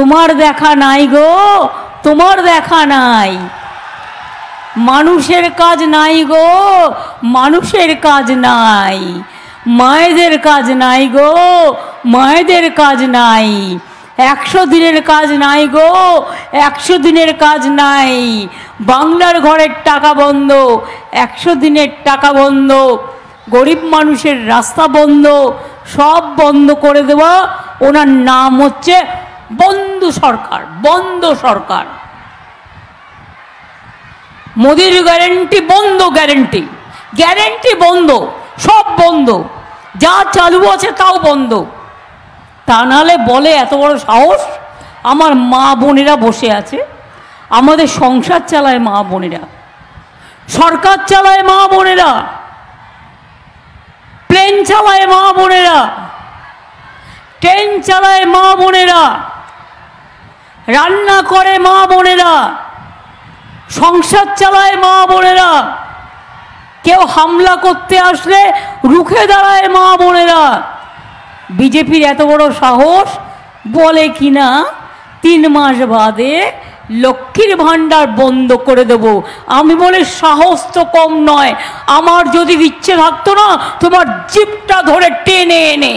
তোমার দেখা নাই গো, তোমার দেখা নাই। মানুষের কাজ নাই গো, মানুষের কাজ নাই। মায়েদের কাজ নাই গো, মায়েদের কাজ নাই। 100 দিনের কাজ নাই গো, 100 দিনের কাজ নাই। বাংলার ঘরের টাকা বন্ধ, 100 দিনের টাকা বন্ধ, গরিব মানুষের রাস্তা বন্ধ, সব বন্ধ করে দেওয়া। ওনার নাম হচ্ছে বন্ধ সরকার, বন্ধ সরকার। মোদির গ্যারেন্টি বন্ধ, গ্যারেন্টি, গ্যারেন্টি বন্ধ, সব বন্ধ, যা চালু আছে তাও বন্ধ। তা নাহলে বলে এত বড় সাহস। আমার মা বোনেরা বসে আছে, আমাদের সংসার চালায় মা বোনেরা, সরকার চালায় মা বোনেরা, প্লেন চালায় মা বোনেরা, ট্রেন চালায় মা বোনেরা, রান্না করে মা বোনেরা, সংসার চালায় মা বোনেরা। কেউ হামলা করতে আসলে রুখে দাঁড়ায় মা বোনেরা। বিজেপির এত বড় সাহস, বলে কিনা 3 মাস বাদে লক্ষ্মীর ভাণ্ডার বন্ধ করে দেব। আমি বলি সাহস তো কম নয়। আমার যদি ইচ্ছে থাকতো না, তোমার জিপটা ধরে টেনে এনে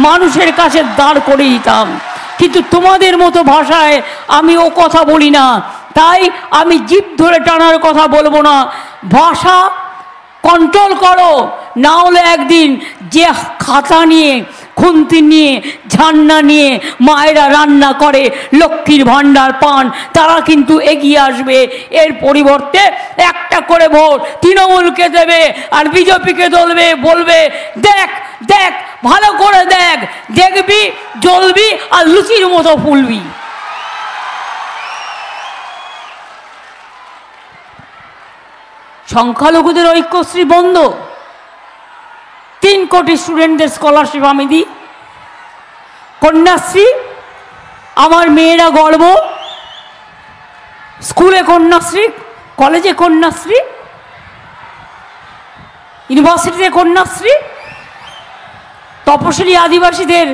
মানুষের কাছে দাঁড় করে দিতাম, কিন্তু তোমাদের মতো ভাষায় আমি ও কথা বলি না, তাই আমি জিপ ধরে টানার কথা বলবো না। ভাষা কন্ট্রোল করো, না হলে একদিন যে খাতা নিয়ে, খুন্তি নিয়ে, ঝান্না নিয়ে মায়েরা রান্না করে, লক্ষ্মীর ভাণ্ডার পান, তারা কিন্তু এগিয়ে আসবে। এর পরিবর্তে একটা করে ভোট তৃণমূলকে দেবে আর বিজেপিকে দলবে, বলবে দেখ দেখ ভালো করে দেখ, দেখবি জ্বলবি আর লুচির মতো ফুলবি। সংখ্যালঘুদের ঐক্যশ্রী বন্ধ, 3 কোটি স্টুডেন্টদের স্কলারশিপ আমি দিই। কন্যাশ্রী, আমার মেয়েরা গর্ব, স্কুলে কন্যাশ্রী, কলেজে কন্যাশ্রী, ইউনিভার্সিটিতে কন্যাশ্রী। তপশিলি আদিবাসীদের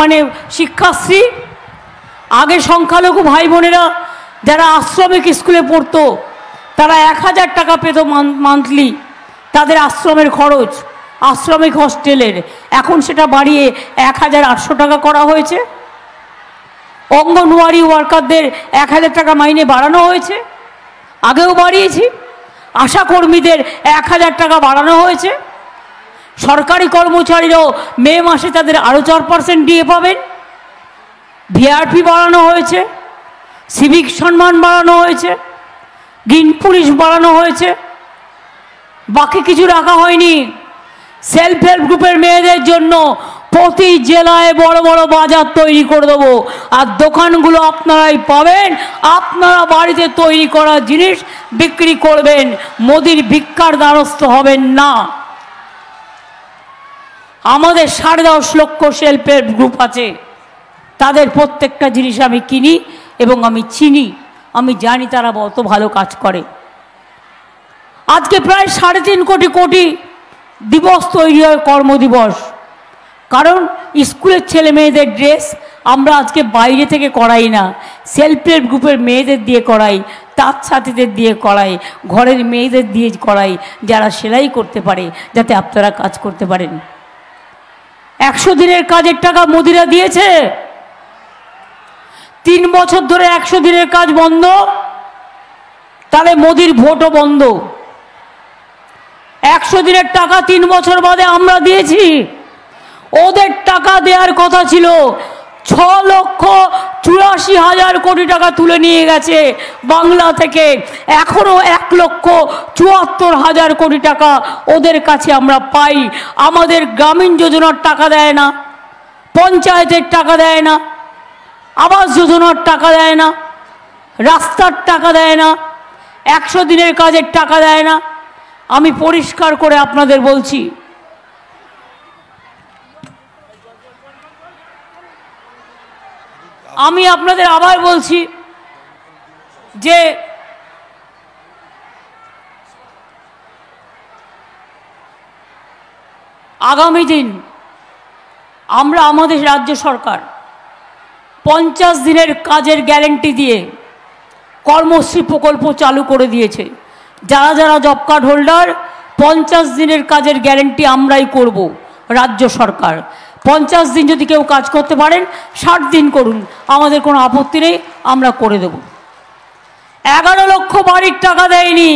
মানে শিক্ষাশ্রী। আগে সংখ্যালঘু ভাই বোনেরা যারা আশ্রমিক স্কুলে পড়তো তারা 1000 টাকা পেত মান্থলি, তাদের আশ্রমের খরচ, আশ্রমিক হস্টেলের। এখন সেটা বাড়িয়ে 1800 টাকা করা হয়েছে। অঙ্গনওয়াড়ি ওয়ার্কারদের 1000 টাকা মাইনে বাড়ানো হয়েছে, আগেও বাড়িয়েছি। আশা কর্মীদের 1000 টাকা বাড়ানো হয়েছে। সরকারি কর্মচারীরাও মে মাসে তাদের আরও 4% ডিএ পাবেন। ভিআরপি বাড়ানো হয়েছে, সিভিক সম্মান বাড়ানো হয়েছে, গ্রিন পুলিশ বাড়ানো হয়েছে। বাকি কিছু রাখা হয়নি। সেলফ হেল্প গ্রুপের মেয়েদের জন্য প্রতি জেলায় বড় বড় বাজার তৈরি করে দেবো, আর দোকানগুলো আপনারাই পাবেন। আপনারা বাড়িতে তৈরি করা জিনিস বিক্রি করবেন, মোদির ভিক্ষার দ্বারস্থ হবেন না। আমাদের 10.5 লক্ষ সেলফ হেল্প গ্রুপ আছে, তাদের প্রত্যেকটা জিনিস আমি কিনি এবং আমি চিনি, আমি জানি তারা কত ভালো কাজ করে। আজকে প্রায় 3.5 কোটি কোটি দিবস তৈরি হয়, কর্মদিবস। কারণ স্কুলের ছেলে মেয়েদের ড্রেস আমরা আজকে বাইরে থেকে করাই না, সেলফ হেল্প গ্রুপের মেয়েদের দিয়ে করাই, তাঁত ছাতিদের দিয়ে করাই, ঘরের মেয়েদের দিয়ে করাই, যারা সেলাই করতে পারে, যাতে আপনারা কাজ করতে পারেন। 100 দিনের কাজের টাকা মোদিরা দিয়েছে। 3 বছর ধরে 100 দিনের কাজ বন্ধ, তাহলে মোদির ভোটও বন্ধ। 100 দিনের টাকা 3 বছর বাদে আমরা দিয়েছি। ওদের টাকা দেওয়ার কথা ছিল, 6,84,000 কোটি টাকা তুলে নিয়ে গেছে বাংলা থেকে। এখনো 1,74,000 কোটি টাকা ওদের কাছে আমরা পাই। আমাদের গ্রামীণ যোজনার টাকা দেয় না, পঞ্চায়েতের টাকা দেয় না, আবাস যোজনার টাকা দেয় না, রাস্তার টাকা দেয় না, 100 দিনের কাজের টাকা দেয় না। আমি পরিষ্কার করে আপনাদের বলছি, আমি আপনাদের আবার বলছি যে আগামী দিন আমরা আমাদের রাজ্য সরকার 50 দিনের কাজের গ্যারেন্টি দিয়ে কর্মশ্রী প্রকল্প চালু করে দিয়েছে। যারা যারা জব কার্ড হোল্ডার 50 দিনের কাজের গ্যারেন্টি আমরাই করব, রাজ্য সরকার। 50 দিন যদি কেউ কাজ করতে পারেন 60 দিন করুন, আমাদের কোনো আপত্তি নেই, আমরা করে দেব। 11 লক্ষ বাড়ির টাকা দেয়নি,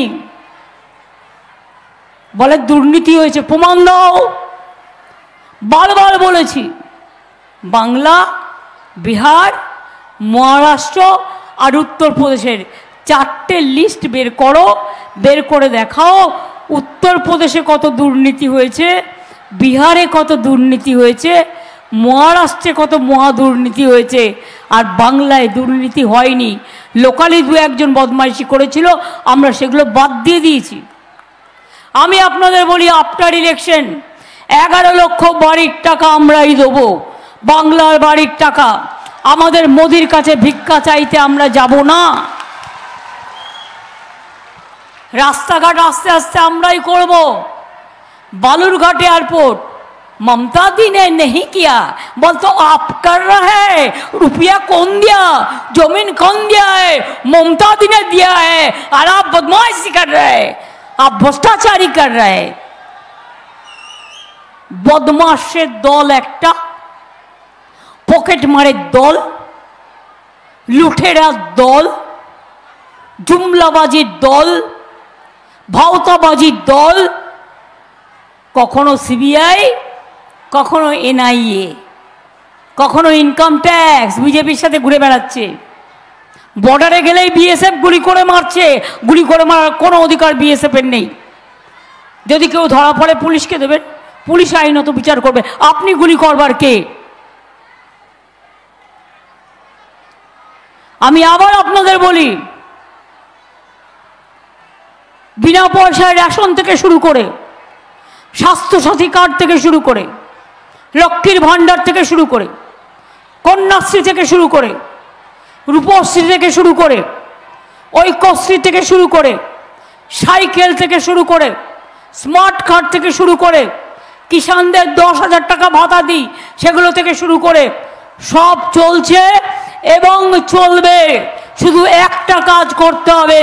বলে দুর্নীতি হয়েছে, প্রমাণ দাও। বারবার বলেছি, বাংলা, বিহার, মহারাষ্ট্র আর উত্তরপ্রদেশের 4টে লিস্ট বের করো, বের করে দেখাও উত্তরপ্রদেশে কত দুর্নীতি হয়েছে, বিহারে কত দুর্নীতি হয়েছে, মহারাষ্ট্রে কত মহা দুর্নীতি হয়েছে, আর বাংলায় দুর্নীতি হয়নি। লোকালি 2-1জন বদমাইশি করেছিল, আমরা সেগুলো বাদ দিয়ে দিয়েছি। আমি আপনাদের বলি, আফটার ইলেকশন 11 লক্ষ বাড়ির টাকা আমরাই দেবো, বাংলার বাড়ির টাকা। আমাদের মোদির কাছে ভিক্ষা চাইতে আমরা যাব না। রাস্তাঘাট আস্তে আস্তে আমরাই করব। बालूरघाट एयरपोर्ट ममता दी ने नहीं किया, बोल तो आप कर रहे हैं। रुपया कौन दिया, जमीन कौन दिया है, ममता दी ने दिया है। और आप बदमाशी कर रहे हैं, आप भ्रष्टाचारी कर रहे हैं। बदमाशेर दल एकटा, पकेट मारे दल, लुटेरा दल, जुमलाबाजी दल, भावताबाजी दल। कखनो सीबीआई, कखनो एनआईए, कखनो इनकाम टैक्स बीजेपीर साथे घुरे बेड़ाচ্ছে। बॉर्डारे गेलेই बीएसएफ गुলি करे मारছে, गुली करे मारार कोनो अधिकार बीएसएफ এর নেই। যদি কেউ ধরা পড়ে পুলিশকে দেবেন, পুলিশ আইনত বিচার করবে। আপনি গুলি করবার কে? আমি আবার আপনাদের বলি, বিনা পয়সায় রেশন থেকে শুরু করে, স্বাস্থ্যসাথী কার্ড থেকে শুরু করে, লক্ষ্মীর ভাণ্ডার থেকে শুরু করে, কন্যাশ্রী থেকে শুরু করে, রূপশ্রী থেকে শুরু করে, ঐক্যশ্রী থেকে শুরু করে, সাইকেল থেকে শুরু করে, স্মার্ট কার্ড থেকে শুরু করে, কিষানদের 10,000 টাকা ভাতা দিই সেগুলো থেকে শুরু করে সব চলছে এবং চলবে। শুধু একটা কাজ করতে হবে,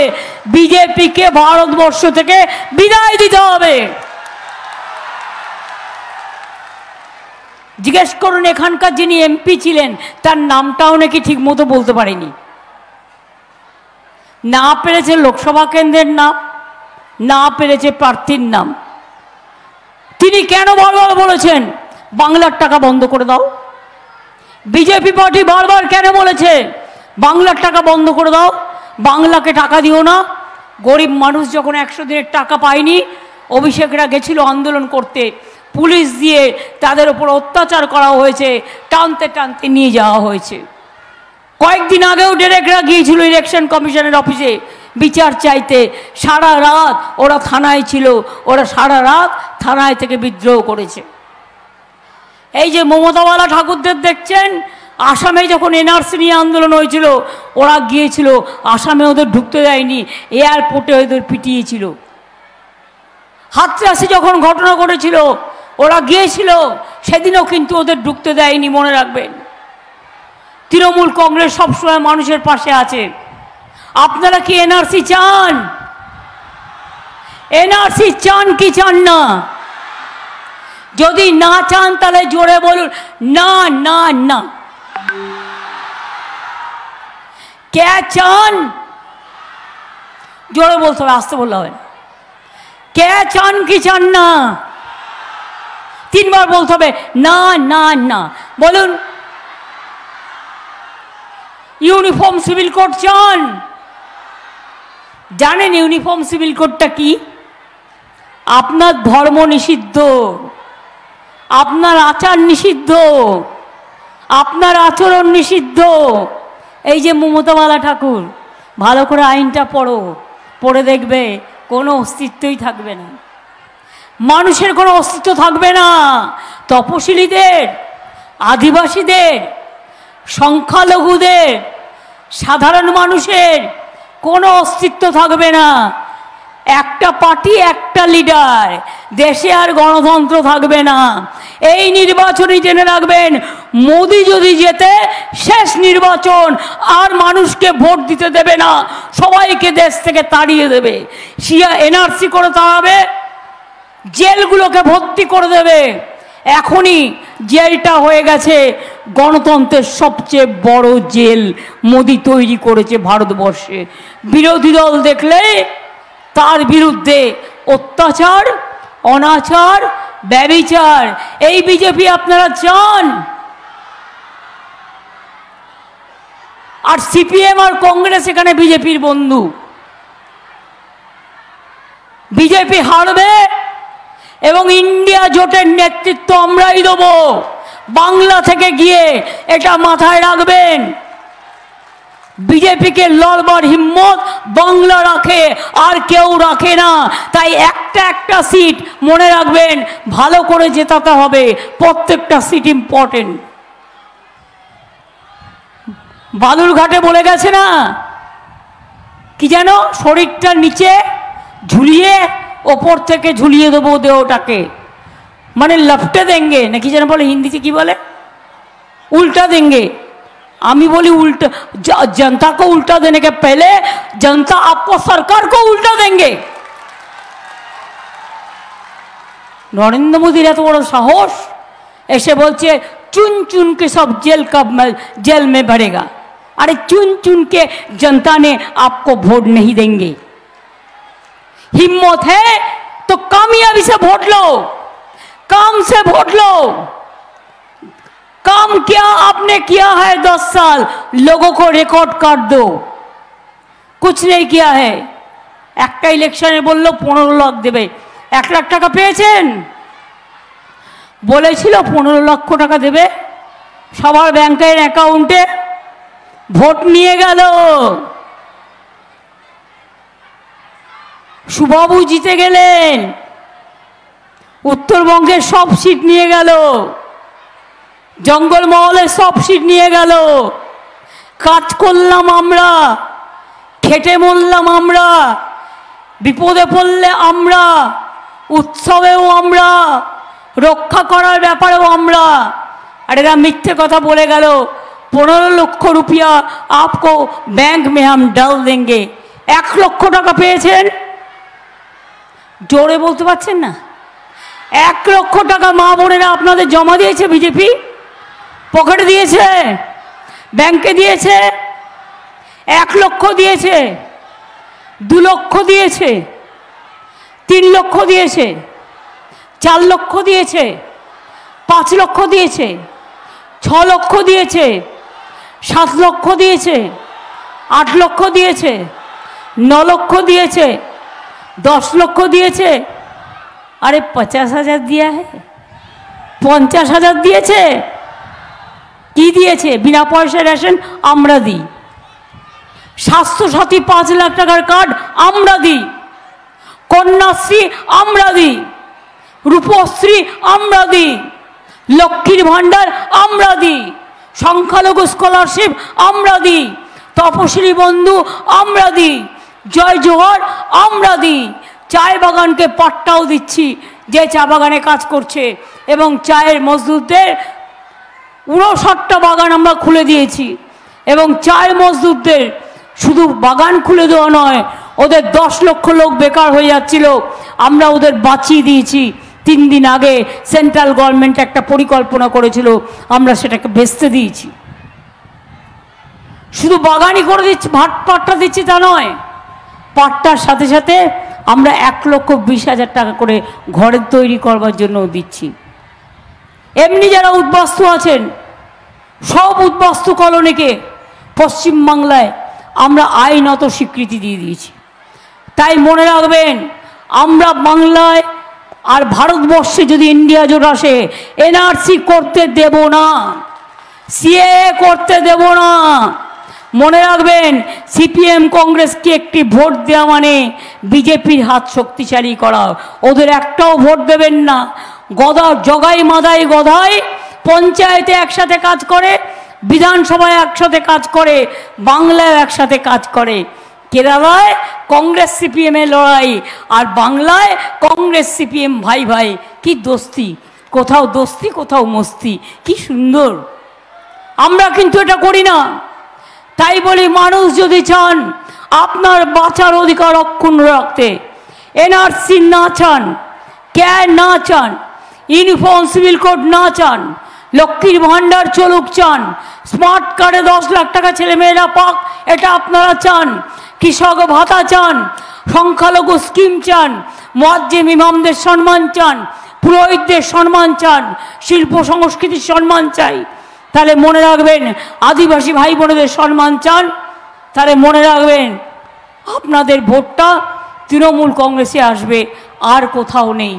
বিজেপিকে ভারতবর্ষ থেকে বিদায় দিতে হবে। জিজ্ঞেস করুন এখানকার যিনি এমপি ছিলেন তার নামটাও নাকি ঠিক মতো বলতে পারেনি, না পেরেছে লোকসভা কেন্দ্রের নাম, না পেরেছে প্রার্থীর নাম। তিনি কেন বারবার বলেছেন বাংলার টাকা বন্ধ করে দাও? বিজেপি পার্টি বারবার কেন বলেছে বাংলার টাকা বন্ধ করে দাও, বাংলাকে টাকা দিও না? গরিব মানুষ যখন 100 দিনের টাকা পায়নি, অভিষেকরা গেছিল আন্দোলন করতে, পুলিশ দিয়ে তাদের উপর অত্যাচার করা হয়েছে, টানতে টানতে নিয়ে যাওয়া হয়েছে। কয়েকদিন আগেও ডিরেক্টরা গিয়েছিল ইলেকশন কমিশনের অফিসে বিচার চাইতে। সারা রাত ওরা থানায় ছিল, ওরা সারা রাত থানায় থেকে বিদ্রোহ করেছে। এই যে মমতাওয়ালা ঠাকুরদের দেখছেন, আসামে যখন এনআরসি নিয়ে আন্দোলন হয়েছিল ওরা গিয়েছিল, আসামে ওদের ঢুকতে দেয়নি, এয়ারপোর্টে ওদের পিটিয়েছিল। হাতরাসি যখন ঘটনা ঘটেছিল ওরা গিয়েছিল, সেদিনও কিন্তু ওদের ঢুকতে দেয়নি, মনে রাখবেন। তৃণমূল কংগ্রেস সবসময় মানুষের পাশে আছে। আপনারা কি এনআরসি চান? এনআরসি চান কি চান না? যদি না চান তাহলে জোরে বলুন না না না। কে চান? জোরে বলতে হবে, আসতে বললে হবে। কে চান কি চান না? 3 বার বলতে হবে না না না। বলুন। ইউনিফর্ম সিভিল কোড চান? জানেন ইউনিফর্ম সিভিল কোডটা কি? আপনার ধর্ম নিষিদ্ধ, আপনার আচার নিষিদ্ধ, আপনার আচরণ নিষিদ্ধ। এই যে মমতাওয়ালা ঠাকুর, ভালো করে আইনটা পড়ো, পড়ে দেখবে কোনো অস্তিত্বই থাকবে না, মানুষের কোনো অস্তিত্ব থাকবে না। তপশিলীদের, আদিবাসীদের, সংখ্যালঘুদের, সাধারণ মানুষের কোনো অস্তিত্ব থাকবে না। একটা পার্টি, একটা লিডার, দেশে আর গণতন্ত্র থাকবে না। এই নির্বাচনে জেনে রাখবেন, মোদি যদি জেতে শেষ নির্বাচন, আর মানুষকে ভোট দিতে দেবে না, সবাইকে দেশ থেকে তাড়িয়ে দেবে। এনআরসি করে তাড়াবে, জেলগুলোকে ভর্তি করে দেবে। এখনই জেলটা হয়ে গেছে গণতন্ত্রের সবচেয়ে বড় জেল মোদি তৈরি করেছে ভারতবর্ষে। বিরোধী দল দেখলে তার বিরুদ্ধে অত্যাচার, অনাচার, ব্যভিচার। এই বিজেপি আপনারা চান? আর সিপিএম আর কংগ্রেস এখানে বিজেপির বন্ধু। বিজেপি হারবে এবং ইন্ডিয়া জোটের নেতৃত্ব আমরাই দেব বাংলা থেকে গিয়ে, এটা মাথায় রাখবেন। বিজেপিকে লড়বার হিম্মত বাংলা রাখে, আর কেউ রাখে না। তাই একটা একটা সিট মনে রাখবেন, ভালো করে জেতাতে হবে, প্রত্যেকটা সিট ইম্পর্টেন্ট। বালুরঘাটে বলে গেছে না, কি যেন, শরীরটা নিচে ঝুলিয়ে ওপর থেকে ঝুলিয়ে দেবো দেহটাকে, মানে লপটে দেंगे নাকি যেন বলে, হিন্দিতে কি বলে, उल्टा देंगे। আমি বলি उल्टा, जनता को उल्टा देने के पहले जनता आपको सरकार को उल्टा देंगे। नरेंद्र मोदी এত বড় সাহস, এসে বলছে चुन चुन के सब जेल में भरेगा। अरे चुन चुन के जनता ने आपको वोट नहीं देंगे। हिम्मत है तो कामयाबी से वोट लो, काम से वोट लो। काम क्या आपने किया है 10 साल, लोगों को रिकॉर्ड काट दो। कुछ नहीं किया है। একটা ইলেকশনে বলল 15 লাখ দেবে, 1 লাখ টাকা পেয়েছেন? বলেছিল 15 লক্ষ টাকা দেবে সবার ব্যাংকের অ্যাকাউন্টে, ভোট নিয়ে গেল। সুবাবু জিতে গেলেন, উত্তরবঙ্গের সব সিট নিয়ে গেল, জঙ্গলমহলের সব সিট নিয়ে গেল। কাজ করলাম আমরা, খেটে মরলাম আমরা, বিপদে পড়লে আমরা, উৎসবেও আমরা, রক্ষা করার ব্যাপারেও আমরা। আর এরা মিথ্যে কথা বলে গেল 15 লক্ষ রুপিয়া আপকো ব্যাংক মে হাম ডাল দেंगे। 1 লক্ষ টাকা পেয়েছেন? জোরে বলতে পারছেন না? 1 লক্ষ টাকা মা বোনেরা আপনাদের জমা দিয়েছে বিজেপি, পকেটে দিয়েছে, ব্যাংকে দিয়েছে। 1 লক্ষ দিয়েছে, 2 লক্ষ দিয়েছে, 3 লক্ষ দিয়েছে, 4 লক্ষ দিয়েছে, 5 লক্ষ দিয়েছে, 6 লক্ষ দিয়েছে, 7 লক্ষ দিয়েছে, 8 লক্ষ দিয়েছে, 9 লক্ষ দিয়েছে, 10 লক্ষ দিয়েছে। আরে 50,000 दिया है, 50,000 দিয়েছে। কি দিয়েছে? বিনা পয়সা রেশন আমরা দিই, স্বাস্থ্যসাথী 5 লাখ টাকার কার্ড আমরা দিই, কন্যাশ্রী আমরা দিই, রূপশ্রী আমরা দিই, লক্ষ্মীর ভাণ্ডার আমরা দিই, সংখ্যালঘু স্কলারশিপ আমরা দিই, তপশিলি বন্ধু আমরা দিই, জয় জোহর আমরা দিই। চায় বাগানকে পাট্টাও দিচ্ছি যে চা বাগানে কাজ করছে, এবং চায়ের মজদুরদের 59টা বাগান আমরা খুলে দিয়েছি। এবং চায়ের মজদুরদের শুধু বাগান খুলে দেওয়া নয়, ওদের 10 লক্ষ লোক বেকার হয়ে যাচ্ছিল, আমরা ওদের বাঁচিয়ে দিয়েছি। 3 দিন আগে সেন্ট্রাল গভর্নমেন্ট একটা পরিকল্পনা করেছিল, আমরা সেটাকে বেচতে দিয়েছি। শুধু বাগানই করে দিচ্ছি, পাট্টা দিচ্ছি তা নয়, পাট্টার সাথে সাথে আমরা 1,20,000 টাকা করে ঘরের তৈরি করবার জন্য দিচ্ছি। এমনি যারা উদ্বাস্তু আছেন, সব উদ্বাস্তু কলোনিকে পশ্চিমবাংলায় আমরা আইনত স্বীকৃতি দিয়ে দিয়েছি। তাই মনে রাখবেন, আমরা বাংলায় আর ভারতবর্ষে যদি ইন্ডিয়া জোট আসে, এনআরসি করতে দেব না, সিএএ করতে দেব না। মনে রাখবেন, সিপিএম কংগ্রেসকে একটি ভোট দেওয়া মানে বিজেপির হাত শক্তিশালী করা। ওদের একটাও ভোট দেবেন না। গদা জগাই মাদাই গদাই পঞ্চায়েতে একসাথে কাজ করে, বিধানসভায় একসাথে কাজ করে, বাংলায় একসাথে কাজ করে। কেরালায় কংগ্রেস সিপিএমের লড়াই, আর বাংলায় কংগ্রেস সিপিএম ভাই ভাই, কি দোস্তি। কোথাও দোস্তি কোথাও মস্তি, কি সুন্দর। আমরা কিন্তু এটা করি না। তাই বলি, মানুষ যদি চান আপনার বাঁচার অধিকার অক্ষুণ্ণ রাখতে, এনআরসি না চান, ক্যার না চান, ইউনিফর্ম সিভিল কোড না চান, লক্ষ্মীর ভাণ্ডার চলুক চান, স্মার্ট কার্ডে 10 লাখ টাকা ছেলেমেয়েরা পাক এটা আপনারা চান, কৃষক ভাতা চান, সংখ্যালঘু স্কিম চান, মুয়াজ্জিম ইমামদের সম্মান চান, পুরোহিতদের সম্মান চান, শিল্প সংস্কৃতির সম্মান চাই, তাহলে মনে রাখবেন আদিবাসী ভাই বোনেদের সম্মান চান, তাহলে মনে রাখবেন আপনাদের ভোটটা তৃণমূল কংগ্রেসে আসবে, আর কোথাও নেই।